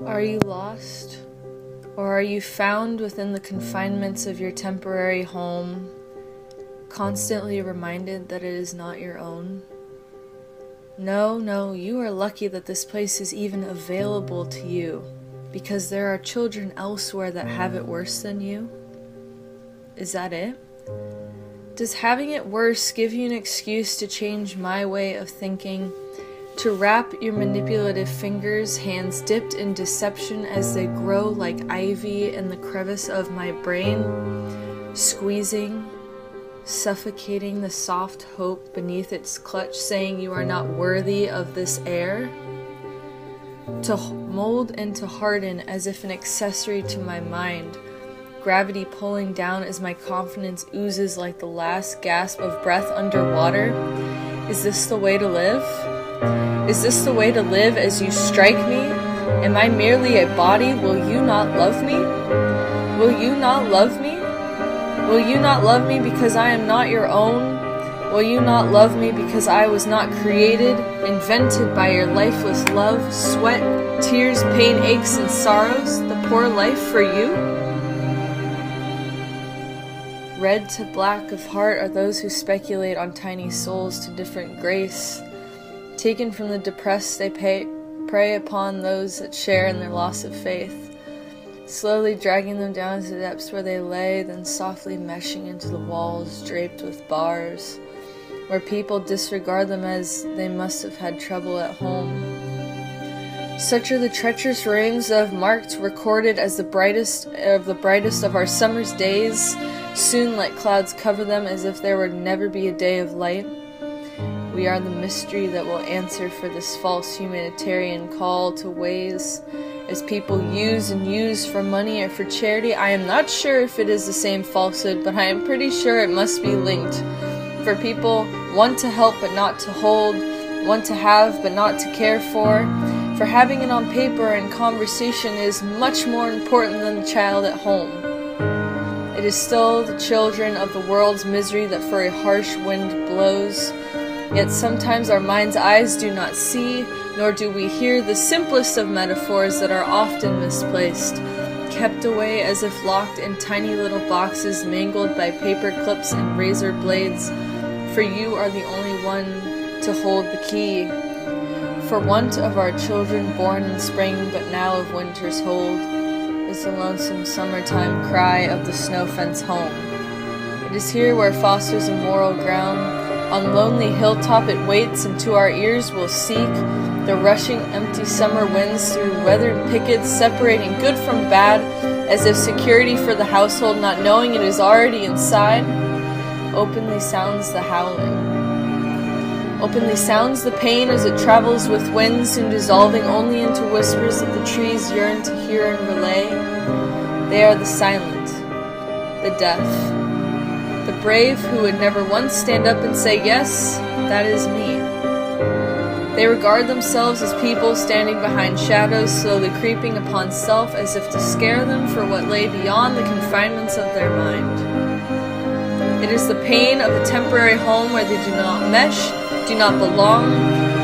Are you lost? Or are you found within the confinements of your temporary home, constantly reminded that it is not your own? No, you are lucky that this place is even available to you, because there are children elsewhere that have it worse than you. Is that it? Does having it worse give you an excuse to change my way of thinking, to wrap your manipulative fingers, hands dipped in deception as they grow like ivy in the crevice of my brain, squeezing, suffocating the soft hope beneath its clutch, saying you are not worthy of this air? To mold and to harden as if an accessory to my mind, gravity pulling down as my confidence oozes like the last gasp of breath underwater? Is this the way to live? Is this the way to live as you strike me? Am I merely a body? Will you not love me? Will you not love me? Will you not love me because I am not your own? Will you not love me because I was not created, invented by your lifeless love, sweat, tears, pain, aches, and sorrows, the poor life for you? Red to black of heart are those who speculate on tiny souls to different grace. Taken from the depressed, they prey upon those that share in their loss of faith, slowly dragging them down to the depths where they lay, then softly meshing into the walls draped with bars, where people disregard them as they must have had trouble at home. Such are the treacherous rings of marked, recorded as the brightest of our summer's days. Soon let clouds cover them as if there would never be a day of light. We are the mystery that will answer for this false humanitarian call to ways as people use and use for money or for charity. I am not sure if it is the same falsehood, but I am pretty sure it must be linked. For people want to help but not to hold, want to have but not to care for having it on paper and conversation is much more important than the child at home. It is still the children of the world's misery that for a harsh wind blows. Yet sometimes our mind's eyes do not see, nor do we hear the simplest of metaphors that are often misplaced, kept away as if locked in tiny little boxes mangled by paper clips and razor blades, for you are the only one to hold the key. For want of our children born in spring but now of winter's hold, is the lonesome summertime cry of the snow fence home. It is here where fosters a moral ground. On lonely hilltop it waits, and to our ears will seek the rushing empty summer winds through weathered pickets, separating good from bad, as if security for the household, not knowing it is already inside, openly sounds the howling. Openly sounds the pain as it travels with winds, soon dissolving only into whispers that the trees yearn to hear and relay. They are the silent, the deaf, the brave who would never once stand up and say, yes, that is me. They regard themselves as people standing behind shadows, slowly creeping upon self as if to scare them for what lay beyond the confinements of their mind. It is the pain of a temporary home where they do not mesh, do not belong,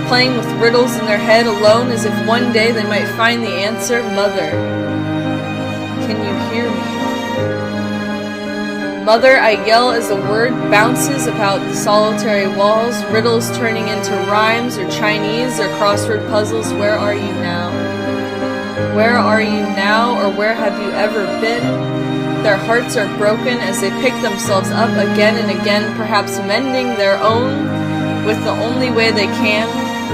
playing with riddles in their head alone as if one day they might find the answer. Mother, can you hear me? Mother, I yell as the word bounces about the solitary walls, riddles turning into rhymes or Chinese or crossword puzzles. Where are you now? Where are you now, or where have you ever been? Their hearts are broken as they pick themselves up again and again, perhaps mending their own with the only way they can.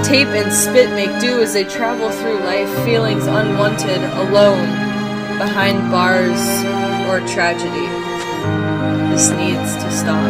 Tape and spit make do as they travel through life, feelings unwanted, alone, behind bars or tragedy. This needs to stop.